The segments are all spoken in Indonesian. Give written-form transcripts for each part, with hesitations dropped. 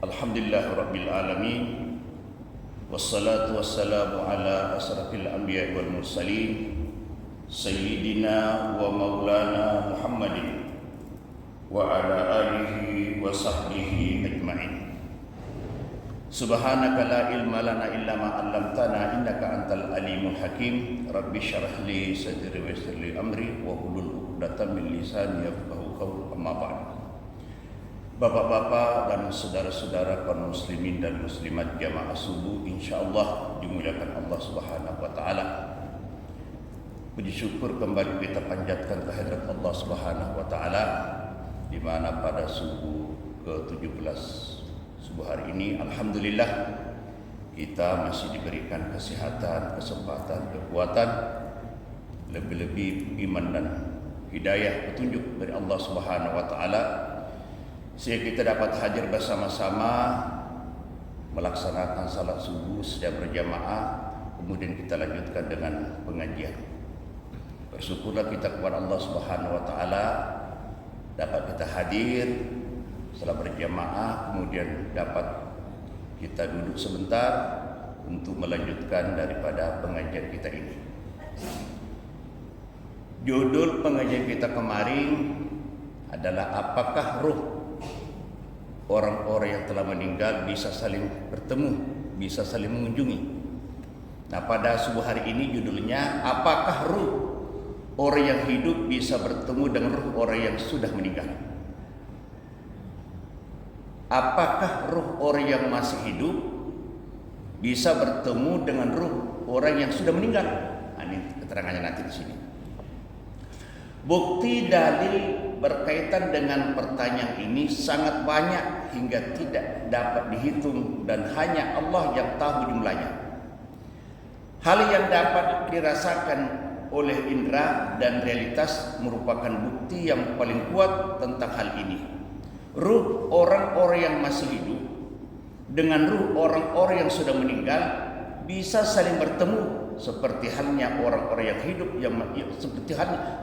Alhamdulillah Rabbil Alamin. Wassalatu wassalamu ala asrafil anbiya wal mursalin Sayyidina wa maulana Muhammadin wa ala alihi wa sahbihi ajma'in. Subhanaka la ilma lana illa ma 'allamtana innaka antal alimul hakim. Rabbi syrah li sadri wa yassir li amri wa hlul 'uqdatam min lisani yafqahu qawli. Amma ba'd. Bapak-bapak dan saudara-saudara kaum muslimin dan muslimat jamaah subuh, insyaallah dimuliakan Allah Subhanahu wa taala. Puji syukur kembali kita panjatkan kehadirat Allah Subhanahu wa taala, di mana pada subuh ke-17 subuh hari ini alhamdulillah kita masih diberikan kesehatan, kesempatan, kekuatan, lebih-lebih iman dan hidayah petunjuk dari Allah Subhanahu wa taala, sehingga kita dapat hadir bersama-sama melaksanakan salat subuh secara berjamaah, kemudian kita lanjutkan dengan pengajian. Bersyukurlah kita kepada Allah Subhanahu wa taala dapat kita hadir setelah berjamaah, kemudian dapat kita duduk sebentar untuk melanjutkan daripada pengajian kita ini. Judul pengajian kita kemarin adalah apakah ruh orang-orang yang telah meninggal bisa saling bertemu, bisa saling mengunjungi. Nah, pada subuh hari ini judulnya apakah ruh orang yang hidup bisa bertemu dengan ruh orang yang sudah meninggal. Apakah ruh orang yang masih hidup bisa bertemu dengan ruh orang yang sudah meninggal? Nah, ini keterangannya nanti di sini. Bukti dalil berkaitan dengan pertanyaan ini sangat banyak hingga tidak dapat dihitung dan hanya Allah yang tahu jumlahnya. Hal yang dapat dirasakan oleh indera dan realitas merupakan bukti yang paling kuat tentang hal ini. Ruh orang-orang yang masih hidup dengan ruh orang-orang yang sudah meninggal bisa saling bertemu seperti halnya orang-orang yang hidup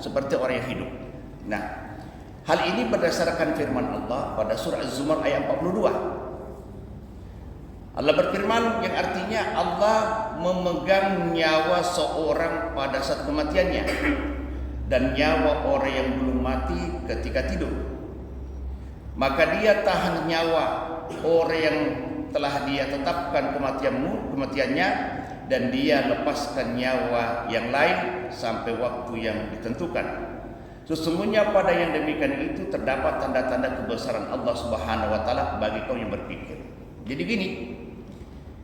seperti orang yang hidup. Nah, hal ini berdasarkan firman Allah pada surah Az-Zumar ayat 42. Allah berfirman yang artinya Allah memegang nyawa seorang pada saat kematiannya dan nyawa orang yang belum mati ketika tidur. Maka dia tahan nyawa orang yang telah dia tetapkan kematiannya dan dia lepaskan nyawa yang lain sampai waktu yang ditentukan. Sesungguhnya pada yang demikian itu terdapat tanda-tanda kebesaran Allah Subhanahu wa taala bagi kaum yang berpikir. Jadi gini,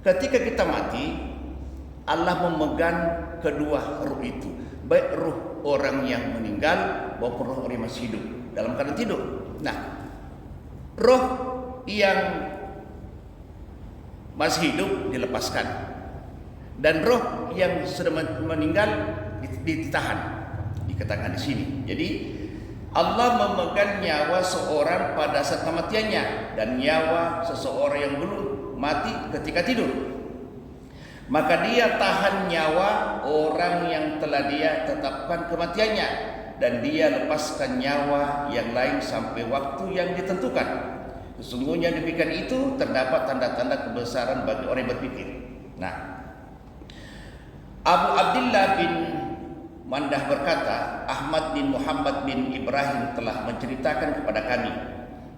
ketika kita mati, Allah memegang kedua ruh itu, baik ruh orang yang meninggal maupun ruh orang yang masih hidup dalam keadaan tidur. Nah, ruh yang masih hidup dilepaskan dan roh yang sudah meninggal ditahan. Dikatakan di sini. Jadi Allah memegang nyawa seorang pada saat kematiannya dan nyawa seseorang yang belum mati ketika tidur. Maka dia tahan nyawa orang yang telah dia tetapkan kematiannya dan dia lepaskan nyawa yang lain sampai waktu yang ditentukan. Sesungguhnya demikian itu terdapat tanda-tanda kebesaran bagi orang yang berpikir. Nah, Abu Abdullah bin Mandah berkata, Ahmad bin Muhammad bin Ibrahim telah menceritakan kepada kami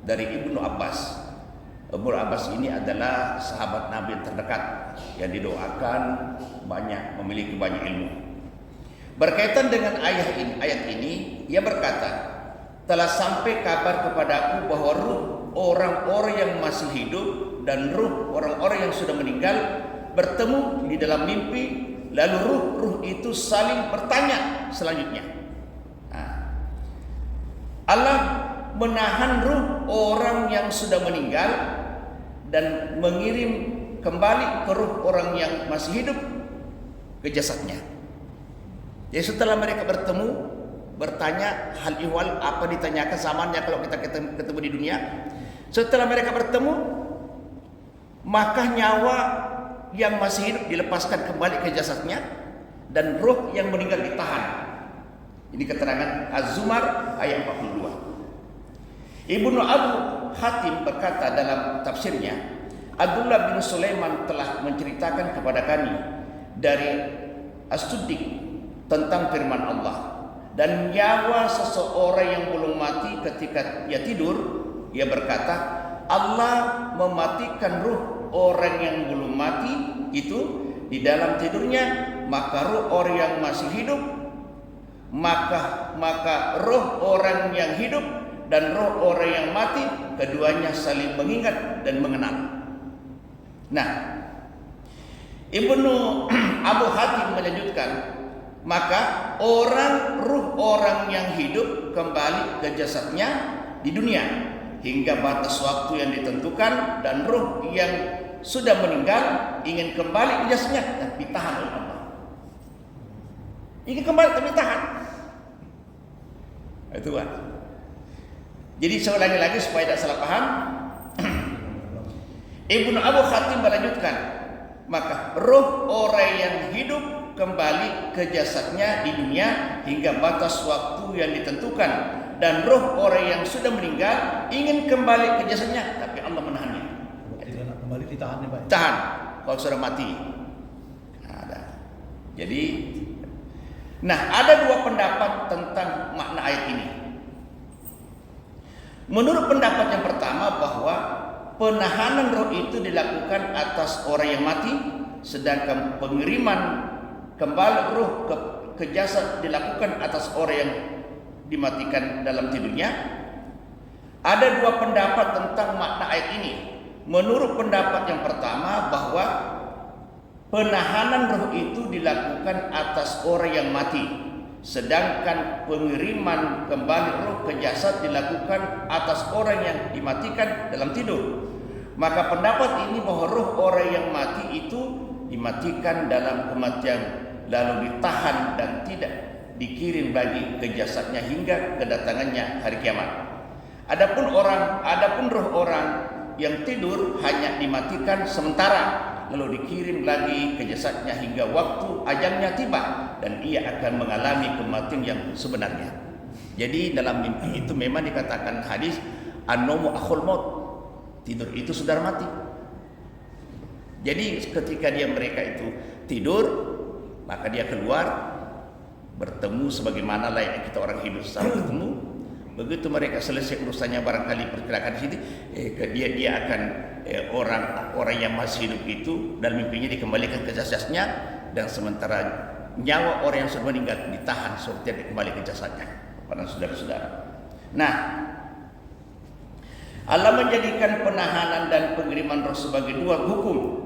dari Ibnu Abbas. Ibnu Abbas ini adalah sahabat Nabi yang terdekat yang didoakan memiliki banyak ilmu. Berkaitan dengan ayat ini, ia berkata, telah sampai kabar kepadaku bahwa ruh orang-orang yang masih hidup dan ruh orang-orang yang sudah meninggal bertemu di dalam mimpi. Lalu ruh itu saling bertanya selanjutnya. Nah, Allah menahan ruh orang yang sudah meninggal dan mengirim kembali ke ruh orang yang masih hidup ke jasadnya. Jadi setelah mereka bertemu, bertanya hal ihwal apa ditanyakan samanya kalau kita ketemu di dunia. Setelah mereka bertemu, maka nyawa yang masih hidup dilepaskan kembali ke jasadnya dan roh yang meninggal ditahan. Ini keterangan Az-Zumar ayat 42. Ibnu Abu Hatim berkata dalam tafsirnya, Abdullah bin Sulaiman telah menceritakan kepada kami dari As-Suddiq tentang firman Allah, dan nyawa seseorang yang belum mati ketika ia tidur, ia berkata, Allah mematikan ruh orang yang belum mati itu di dalam tidurnya, maka ruh orang yang masih hidup, maka roh orang yang hidup dan roh orang yang mati keduanya saling mengingat dan mengenal. Nah, Ibnu Abu Hatim melanjutkan, maka ruh orang yang hidup kembali ke jasadnya di dunia hingga batas waktu yang ditentukan, dan ruh yang sudah meninggal ingin kembali ke jasadnya tapi tahan oleh Allah. Ingin kembali tapi tahan. Itu kan. Jadi saya ulangi lagi supaya tidak salah paham. Ibnu Abu Hatim melanjutkan, maka roh orang yang hidup kembali ke jasadnya di dunia hingga batas waktu yang ditentukan, dan roh orang yang sudah meninggal ingin kembali ke jasadnya tapi Allah menahannya. Tidak nak kembali ditahannya, Pak. Tahan kalau sudah mati. Ada. Jadi, ada dua pendapat tentang makna ayat ini. Menurut pendapat yang pertama, bahwa penahanan roh itu dilakukan atas orang yang mati, sedangkan pengiriman kembali roh ke jasad dilakukan atas orang yang dimatikan dalam tidurnya. Ada dua pendapat tentang makna ayat ini. Menurut pendapat yang pertama, bahwa penahanan roh itu dilakukan atas orang yang mati, sedangkan pengiriman kembali roh ke jasad dilakukan atas orang yang dimatikan dalam tidur. Maka pendapat ini bahwa roh orang yang mati itu dimatikan dalam kematian, lalu ditahan dan tidak dikirim lagi ke jasadnya hingga kedatangannya hari kiamat. Adapun roh orang yang tidur hanya dimatikan sementara, lalu dikirim lagi ke jasadnya hingga waktu ajalnya tiba, dan ia akan mengalami kematian yang sebenarnya. Jadi dalam mimpi itu memang dikatakan hadis, an-naumu akhul maut, tidur itu saudara mati. Jadi ketika mereka itu tidur, maka dia keluar bertemu sebagaimana layaknya kita orang hidup selalu bertemu. Begitu mereka selesai urusannya, barangkali perkirakan di sini, dia akan orang yang masih hidup itu dalam mimpinya dikembalikan ke jasadnya, dan sementara nyawa orang yang sudah meninggal ditahan seperti dikembali ke jasadnya. Para saudara-saudara. Nah, Allah menjadikan penahanan dan pengiriman roh sebagai dua hukum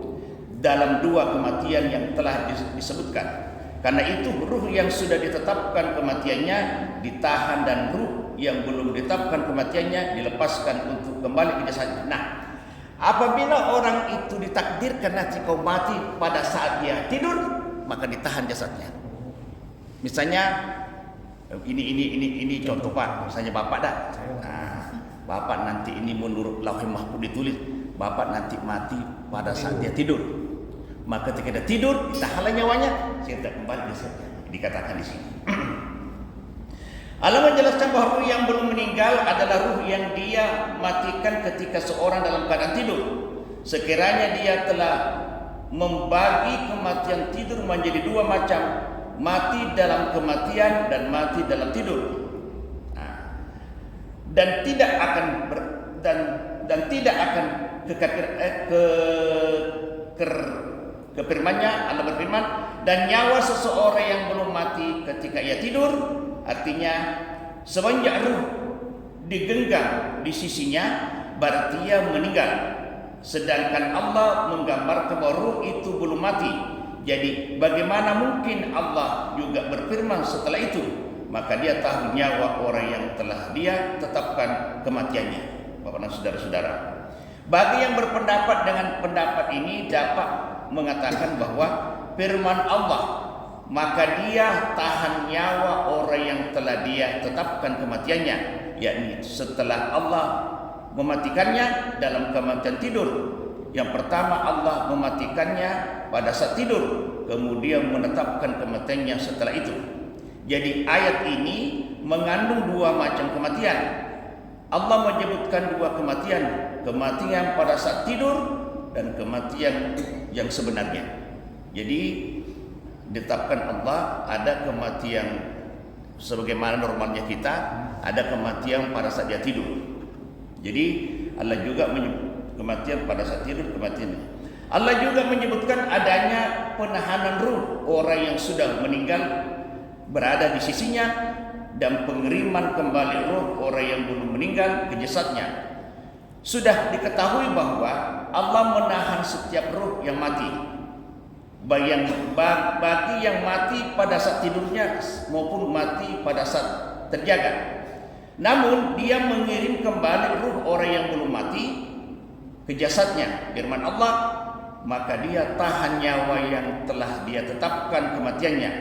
dalam dua kematian yang telah disebutkan. Karena itu ruh yang sudah ditetapkan kematiannya ditahan, dan ruh yang belum ditetapkan kematiannya dilepaskan untuk kembali ke jasadnya. Nah, apabila orang itu ditakdirkan nanti kau mati pada saat dia tidur, maka ditahan jasadnya. Misalnya ini contoh Pak, misalnya Bapak dah. Nah, Bapak nanti ini menurut Lauhul Mahfuz ditulis, Bapak nanti mati pada saat dia tidur. Maka ketika dia tidur, ditahan nyawanya, sehingga kembali jasadnya. Dikatakan di sini. Allah menjelaskan bahwa ruh yang belum meninggal adalah ruh yang dia matikan ketika seorang dalam keadaan tidur. Sekiranya dia telah membagi kematian tidur menjadi dua macam, mati dalam kematian dan mati dalam tidur. Dan tidak akan kefirmannya, Allah berfirman, dan nyawa seseorang yang belum mati ketika ia tidur, artinya semenjak ruh digenggam di sisinya berarti ia meninggal. Sedangkan Allah menggambarkan bahwa ruh itu belum mati. Jadi bagaimana mungkin Allah juga berfirman setelah itu? Maka dia tahu nyawa orang yang telah dia tetapkan kematiannya. Bapak dan saudara-saudara, bagi yang berpendapat dengan pendapat ini dapat mengatakan bahwa firman Allah, maka dia tahan nyawa orang yang telah dia tetapkan kematiannya, yakni setelah Allah mematikannya dalam kematian tidur. Yang pertama Allah mematikannya pada saat tidur, kemudian menetapkan kematiannya setelah itu. Jadi ayat ini mengandung dua macam kematian. Allah menyebutkan dua kematian, kematian pada saat tidur dan kematian yang sebenarnya. Jadi ditetapkan Allah ada kematian sebagaimana normalnya kita, ada kematian pada saat dia tidur. Jadi Allah juga menyebut kematian pada saat tidur, kematian. Allah juga menyebutkan adanya penahanan ruh orang yang sudah meninggal berada di sisinya dan pengiriman kembali ruh orang yang belum meninggal ke jasadnya. Sudah diketahui bahwa Allah menahan setiap ruh yang mati, bagi yang mati pada saat tidurnya maupun mati pada saat terjaga. Namun dia mengirim kembali ruh orang yang belum mati ke jasadnya. Firman Allah, maka dia tahan nyawa yang telah dia tetapkan kematiannya.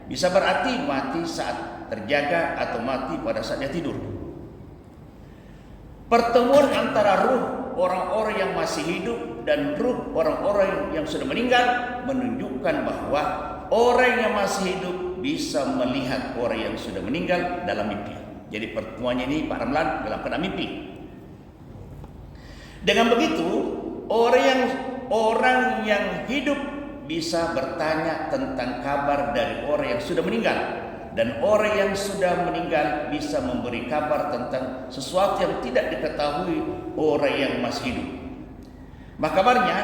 Bisa berarti mati saat terjaga atau mati pada saat dia tidur. Pertemuan antara ruh orang-orang yang masih hidup dan ruh orang-orang yang sudah meninggal menunjukkan bahwa orang yang masih hidup bisa melihat orang yang sudah meninggal dalam mimpi. Jadi pertemuannya ini Pak Ramlan dalam keadaan mimpi. Dengan begitu orang yang hidup bisa bertanya tentang kabar dari orang yang sudah meninggal, dan orang yang sudah meninggal bisa memberi kabar tentang sesuatu yang tidak diketahui orang yang masih hidup. Maka kabarnya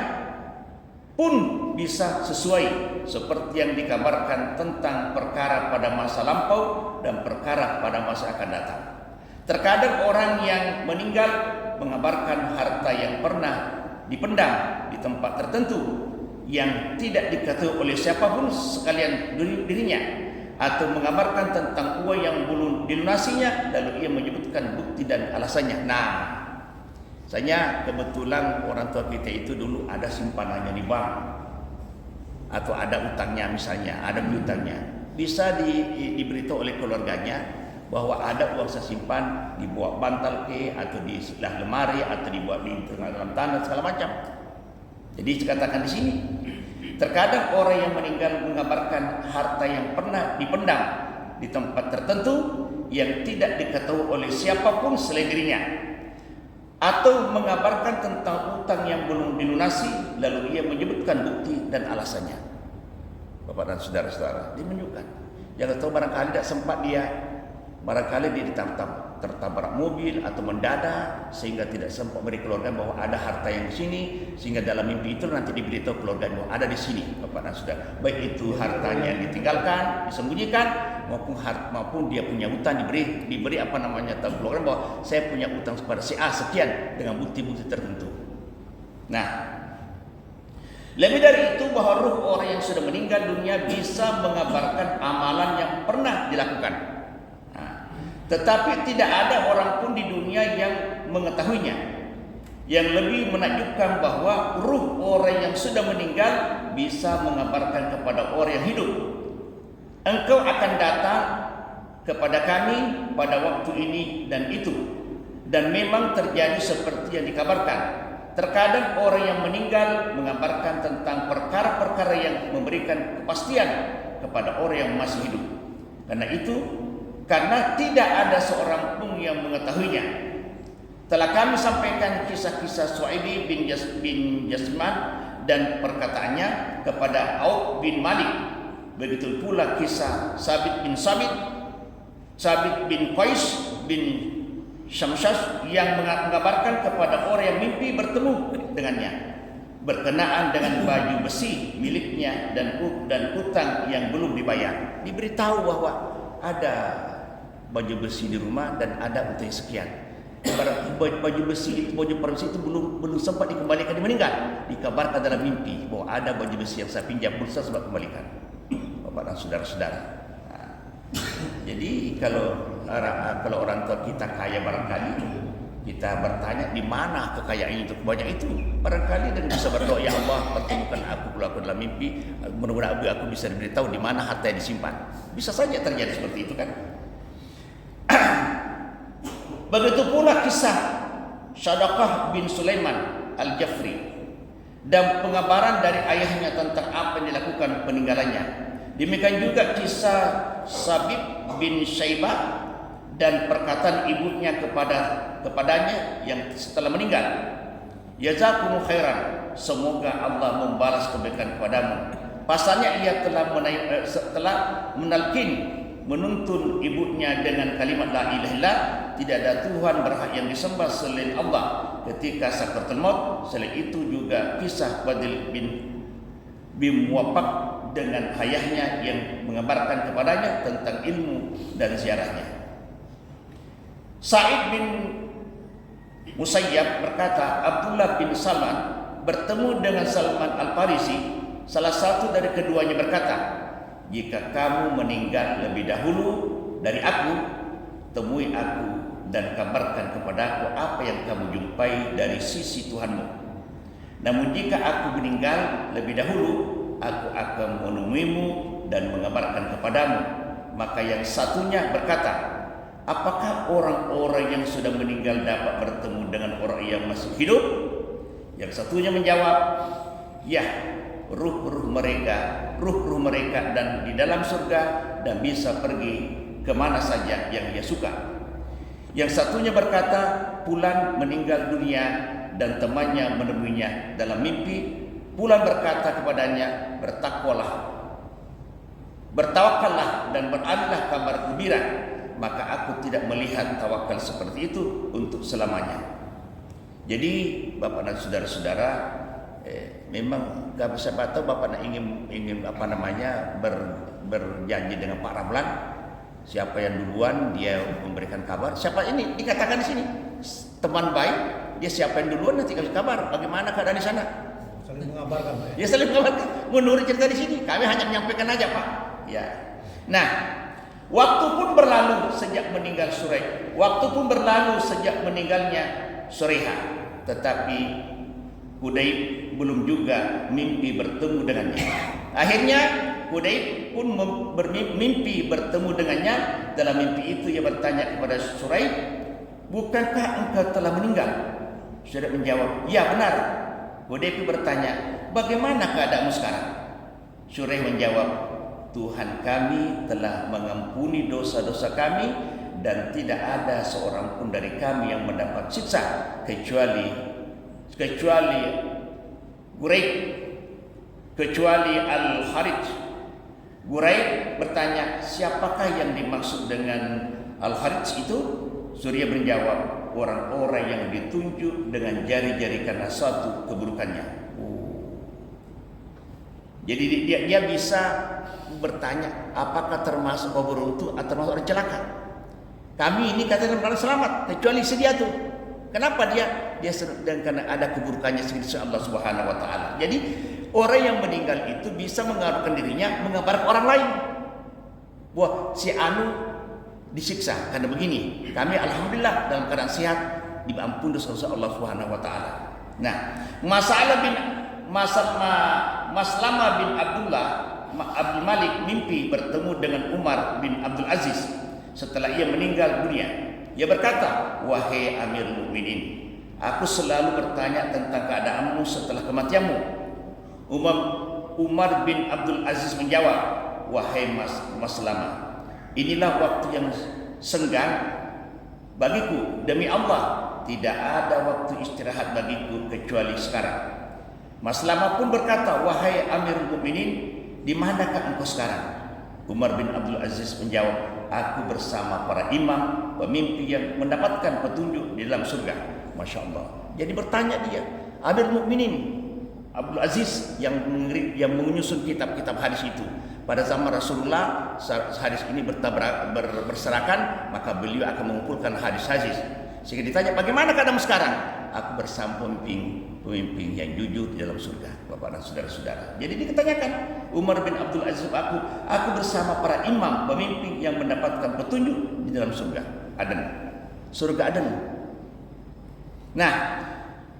pun bisa sesuai seperti yang dikabarkan tentang perkara pada masa lampau dan perkara pada masa akan datang. Terkadang orang yang meninggal mengabarkan harta yang pernah dipendam di tempat tertentu yang tidak diketahui oleh siapapun sekalian dirinya, atau mengabarkan tentang uang yang belum dilunasinya lalu ia menyebutkan bukti dan alasannya. Nah, saya kebetulan orang tua kita itu dulu ada simpanannya di bank atau ada utangnya, misalnya ada utangnya, bisa diberitahu oleh keluarganya bahwa ada uang saya simpan dibuat bantal atau di sebelah lemari atau dibuat di tengah dalam tanah segala macam. Jadi dikatakan di sini, terkadang orang yang meninggal mengabarkan harta yang pernah dipendam di tempat tertentu yang tidak diketahui oleh siapapun selain dirinya, atau mengabarkan tentang utang yang belum dilunasi lalu ia menyebutkan bukti dan alasannya. Bapak dan saudara-saudara, dia menunjukkan, jangan tahu barangkali tidak sempat dia, barangkali dia tertabrak mobil atau mendadak sehingga tidak sempat beri keluarga bahwa ada harta yang di sini, sehingga dalam mimpi itu nanti diberitahu keluarga bahwa ada di sini, Bapak dan saudara. Baik itu hartanya yang ditinggalkan, disembunyikan, maupun dia punya hutang diberi apa namanya, tahu keluarga bahwa saya punya hutang kepada si A sekian dengan bukti-bukti tertentu. Nah, lebih dari itu bahwa ruh orang yang sudah meninggal dunia bisa mengabarkan amalan yang pernah dilakukan. Tetapi tidak ada orang pun di dunia yang mengetahuinya. Yang lebih menakjubkan bahwa ruh orang yang sudah meninggal bisa mengabarkan kepada orang yang hidup, engkau akan datang kepada kami pada waktu ini dan itu. Dan memang terjadi seperti yang dikabarkan. Terkadang orang yang meninggal mengabarkan tentang perkara-perkara yang memberikan kepastian kepada orang yang masih hidup. Karena tidak ada seorang pun yang mengetahuinya. Telah kami sampaikan kisah-kisah Su'aibi bin Jasman dan perkataannya kepada Auf bin Malik. Begitu pula kisah Sabit bin Qais bin Syamshas yang mengabarkan kepada orang yang mimpi bertemu dengannya berkenaan dengan baju besi miliknya dan utang yang belum dibayar. Diberitahu bahwa ada baju besi di rumah dan ada utang sekian. Baju besi itu, baju permisi itu belum sempat dikembalikan, dia meninggal. Dikabarkan dalam mimpi bahwa ada baju besi yang saya pinjam belum sempat kembalikan. Bapak dan saudara-saudara. Nah, jadi kalau orang tua kita kaya, barangkali kita bertanya di mana kekayaan itu banyak itu, barangkali, dan bisa berdoa, ya Allah pertemukan aku kalau aku dalam mimpi, mudah-mudahan aku bisa diberitahu di mana harta yang disimpan. Bisa saja terjadi seperti itu kan. Begitu pula kisah Syadaqah bin Sulaiman Al-Jafri dan pengabaran dari ayahnya tentang apa yang dilakukan peninggalannya. Demikian juga kisah Sabit bin Syaibah dan perkataan ibunya kepadanya yang setelah meninggal, jazakumul khairan, semoga Allah membalas kebaikan kepadamu. Pasalnya ia telah menalkin, menuntun ibunya dengan kalimat la ilaha illallah, tidak ada Tuhan berhak yang disembah selain Allah ketika sakaratul maut. Selain itu juga kisah Fadil bin Muwaffaq dengan ayahnya yang mengabarkan kepadanya tentang ilmu dan ziarahnya. Sa'id bin Musayyab berkata, Abdullah bin Salman bertemu dengan Salman Al-Farisi. Salah satu dari keduanya berkata, jika kamu meninggal lebih dahulu dari aku, temui aku dan kabarkan kepadaku apa yang kamu jumpai dari sisi Tuhanmu. Namun jika aku meninggal lebih dahulu, aku akan menemuimu dan mengabarkan kepadamu. Maka yang satunya berkata, apakah orang-orang yang sudah meninggal dapat bertemu dengan orang yang masih hidup? Yang satunya menjawab, ya, ruh-ruh mereka dan di dalam surga dan bisa pergi kemana saja yang dia suka. Yang satunya berkata, Fulan meninggal dunia dan temannya menemuinya dalam mimpi. Fulan berkata kepadanya, bertawakallah dan beralihlah kabar gembira. Maka aku tidak melihat tawakal seperti itu untuk selamanya. Jadi Bapak dan saudara-saudara, memang gak bisa tahu Bapak ingin berjanji dengan Pak Ramlan, siapa yang duluan dia memberikan kabar. Siapa ini dikatakan di sini teman baik, dia siapa yang duluan nanti kasih kabar bagaimana keadaan di sana. Saling mengabarkan, Pak. Ya saling mengabarkan. Menurut cerita di sini, kami hanya menyampaikan aja, Pak. Ya. Nah, waktu pun berlalu sejak meninggal Suraih. Waktu pun berlalu sejak meninggalnya Suraiha. Tetapi Hudayb belum juga mimpi bertemu dengannya. Akhirnya Hudayb pun bermimpi bertemu dengannya. Dalam mimpi itu ia bertanya kepada Suraih, bukankah engkau telah meninggal? Suraih menjawab, ya benar. Hudayb bertanya, bagaimana keadaanmu sekarang? Suraih menjawab, Tuhan kami telah mengampuni dosa-dosa kami dan tidak ada seorang pun dari kami yang mendapat siksa kecuali Quraib, kecuali Al-Harith. Quraib bertanya, siapakah yang dimaksud dengan Al-Harith itu? Surya menjawab, orang-orang yang ditunjuk dengan jari-jari karena suatu keburukannya. Jadi dia bisa bertanya, apakah termasuk orang beruntung atau termasuk orang celaka? Kami ini katakan orang selamat, kecuali sedia tuh. Kenapa dia sedang karena ada keburukannya sendiri Allah Subhanahu wa taala. Jadi orang yang meninggal itu bisa mengabarkan dirinya, mengabarkan orang lain. Wah, si anu disiksa karena begini. Kami alhamdulillah dalam keadaan sehat, diampuni dosa Allah Subhanahu wa taala. Nah, Maslamah bin Abdul Malik mimpi bertemu dengan Umar bin Abdul Aziz setelah ia meninggal dunia. Ia berkata, wahai Amirul Mukminin, aku selalu bertanya tentang keadaanmu setelah kematianmu. Umar bin Abdul Aziz menjawab, wahai Maslamah, inilah waktu yang senggang bagiku. Demi Allah, tidak ada waktu istirahat bagiku kecuali sekarang. Maslamah pun berkata, wahai Amirul Mukminin, di manakah engkau sekarang? Umar bin Abdul Aziz menjawab, aku bersama para imam, pemimpin yang mendapatkan petunjuk di dalam surga. Masya Allah. Jadi bertanya dia, Amirul Mukminin Abdul Aziz yang menyusun kitab-kitab hadis itu. Pada zaman Rasulullah, hadis ini berserakan, maka beliau akan mengumpulkan hadis-hadis. Sehingga ditanya, bagaimana keadaanmu sekarang? Aku bersama pemimpin yang jujur di dalam surga, Bapak dan saudara-saudara. Jadi ditanyakan, Umar bin Abdul Aziz, aku bersama para imam, pemimpin yang mendapatkan petunjuk di dalam surga Aden. Surga Aden. Nah,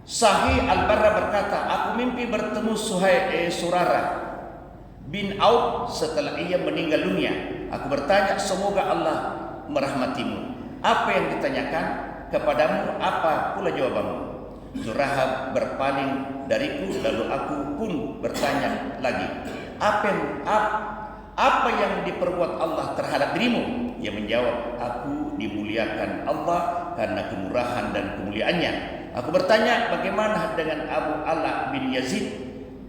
Sahih Al-Barra berkata, aku mimpi bertemu Surara bin Auf setelah ia meninggal dunia. Aku bertanya, semoga Allah merahmatimu. Apa yang ditanyakan kepadamu, apa pula jawabanmu? Surah berpaling dariku, lalu aku pun bertanya lagi, apa yang diperbuat Allah terhadap dirimu? Ia menjawab, aku dimuliakan Allah karena kemurahan dan kemuliaannya. Aku bertanya, bagaimana dengan Abu Ala bin Yazid,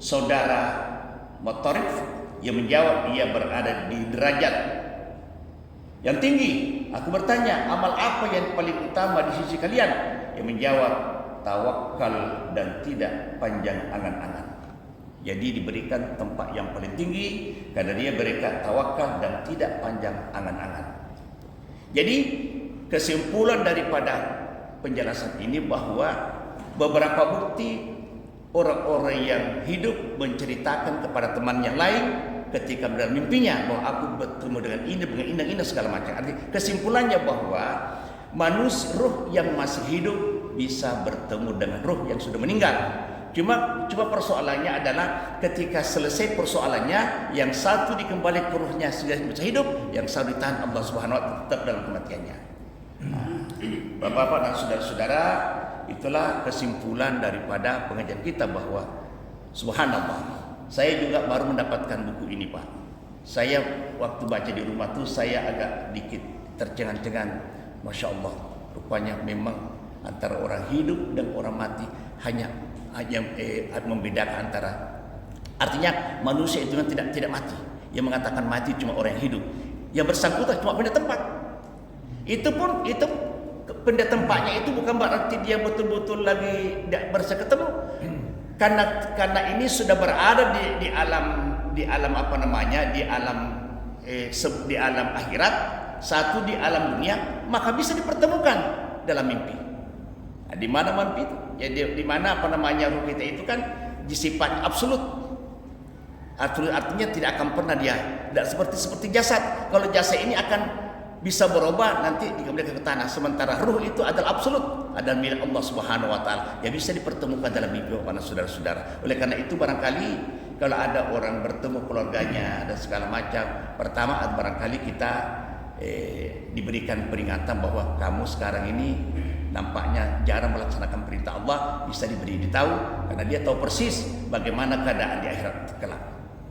saudara Mutarif? Ia menjawab, ia berada di derajat yang tinggi. Aku bertanya, amal apa yang paling utama di sisi kalian? Ia menjawab, tawakal dan tidak panjang angan-angan. Jadi diberikan tempat yang paling tinggi karena dia berikan tawakal dan tidak panjang angan-angan. Jadi kesimpulan daripada penjelasan ini bahwa beberapa bukti orang-orang yang hidup menceritakan kepada teman yang lain ketika dalam mimpinya bahwa aku bertemu dengan ini segala macam. Artinya kesimpulannya bahwa manusia ruh yang masih hidup bisa bertemu dengan ruh yang sudah meninggal. Cuma persoalannya adalah ketika selesai persoalannya, yang satu dikembali ke ruhnya sudah bisa hidup, yang satu ditahan Allah Subhanahu wa taala tetap dalam kematiannya. Bapak-bapak dan saudara-saudara, itulah kesimpulan daripada pengajian kita bahwa subhanallah, saya juga baru mendapatkan buku ini, Pak. Saya waktu baca di rumah tuh saya agak dikit tercengang-cengang. Masya Allah, rupanya memang antara orang hidup dan orang mati hanya membedakan antara, artinya manusia itu tidak mati. Yang mengatakan mati cuma orang yang hidup. Yang bersangkutan cuma pindah tempat. Itu pindah tempatnya itu bukan berarti dia betul-betul lagi tidak bisa ketemu. Karena ini sudah berada di alam apa namanya, di alam akhirat, satu di alam dunia, maka bisa dipertemukan dalam mimpi. Nah, di mana mimpi itu? Ya di mana apa namanya ruh kita itu kan disifat absolut. Artinya tidak akan pernah dia tidak seperti jasad. Kalau jasad ini akan bisa berubah nanti dikembalikan ke tanah, sementara ruh itu adalah absolut, adalah milik Allah Subhanahu wa taala yang bisa dipertemukan dalam mimpi para saudara-saudara. Oleh karena itu barangkali kalau ada orang bertemu keluarganya dan segala macam, pertama barangkali kita diberikan peringatan bahwa kamu sekarang ini nampaknya jarang melaksanakan perintah Allah, bisa diberitahu karena dia tahu persis bagaimana keadaan di akhirat kelak.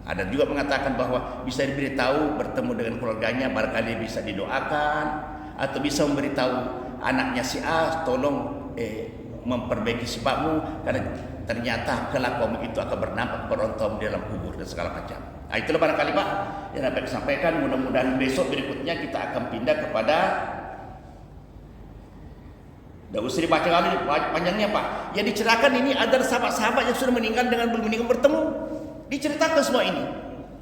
Ada juga mengatakan bahwa bisa diberitahu bertemu dengan keluarganya, barangkali bisa didoakan atau bisa memberitahu anaknya si A, tolong memperbaiki sifatmu karena ternyata kelak kamu itu akan bernampak berontom di dalam kubur dan segala macam. Nah, itulah barangkali Pak yang dapat disampaikan. Mudah-mudahan besok berikutnya kita akan pindah kepada, tidak usah dibaca kali panjangnya Pak. Yang diceritakan ini adalah sahabat-sahabat yang sudah meninggal dengan belum meninggal bertemu. Diceritakan semua ini.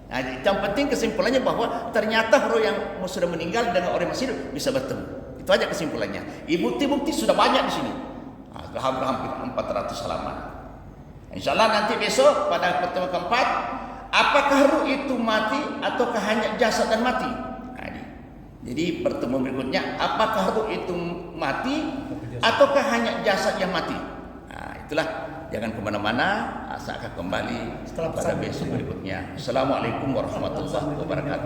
Nah, yang penting kesimpulannya bahwa ternyata roh yang sudah meninggal dengan orang yang masih hidup bisa bertemu. Itu aja kesimpulannya. Bukti-bukti sudah banyak di sini. Hampir 400 halaman. Insyaallah nanti besok pada pertemuan keempat, apakah ruh itu mati ataukah hanya jasad dan mati? Nah, jadi pertemuan berikutnya, apakah ruh itu mati ataukah hanya jasad yang mati? Nah, itulah. Jangan kemana-mana, saya akan kembali pada besok berikutnya. Assalamualaikum warahmatullahi wabarakatuh.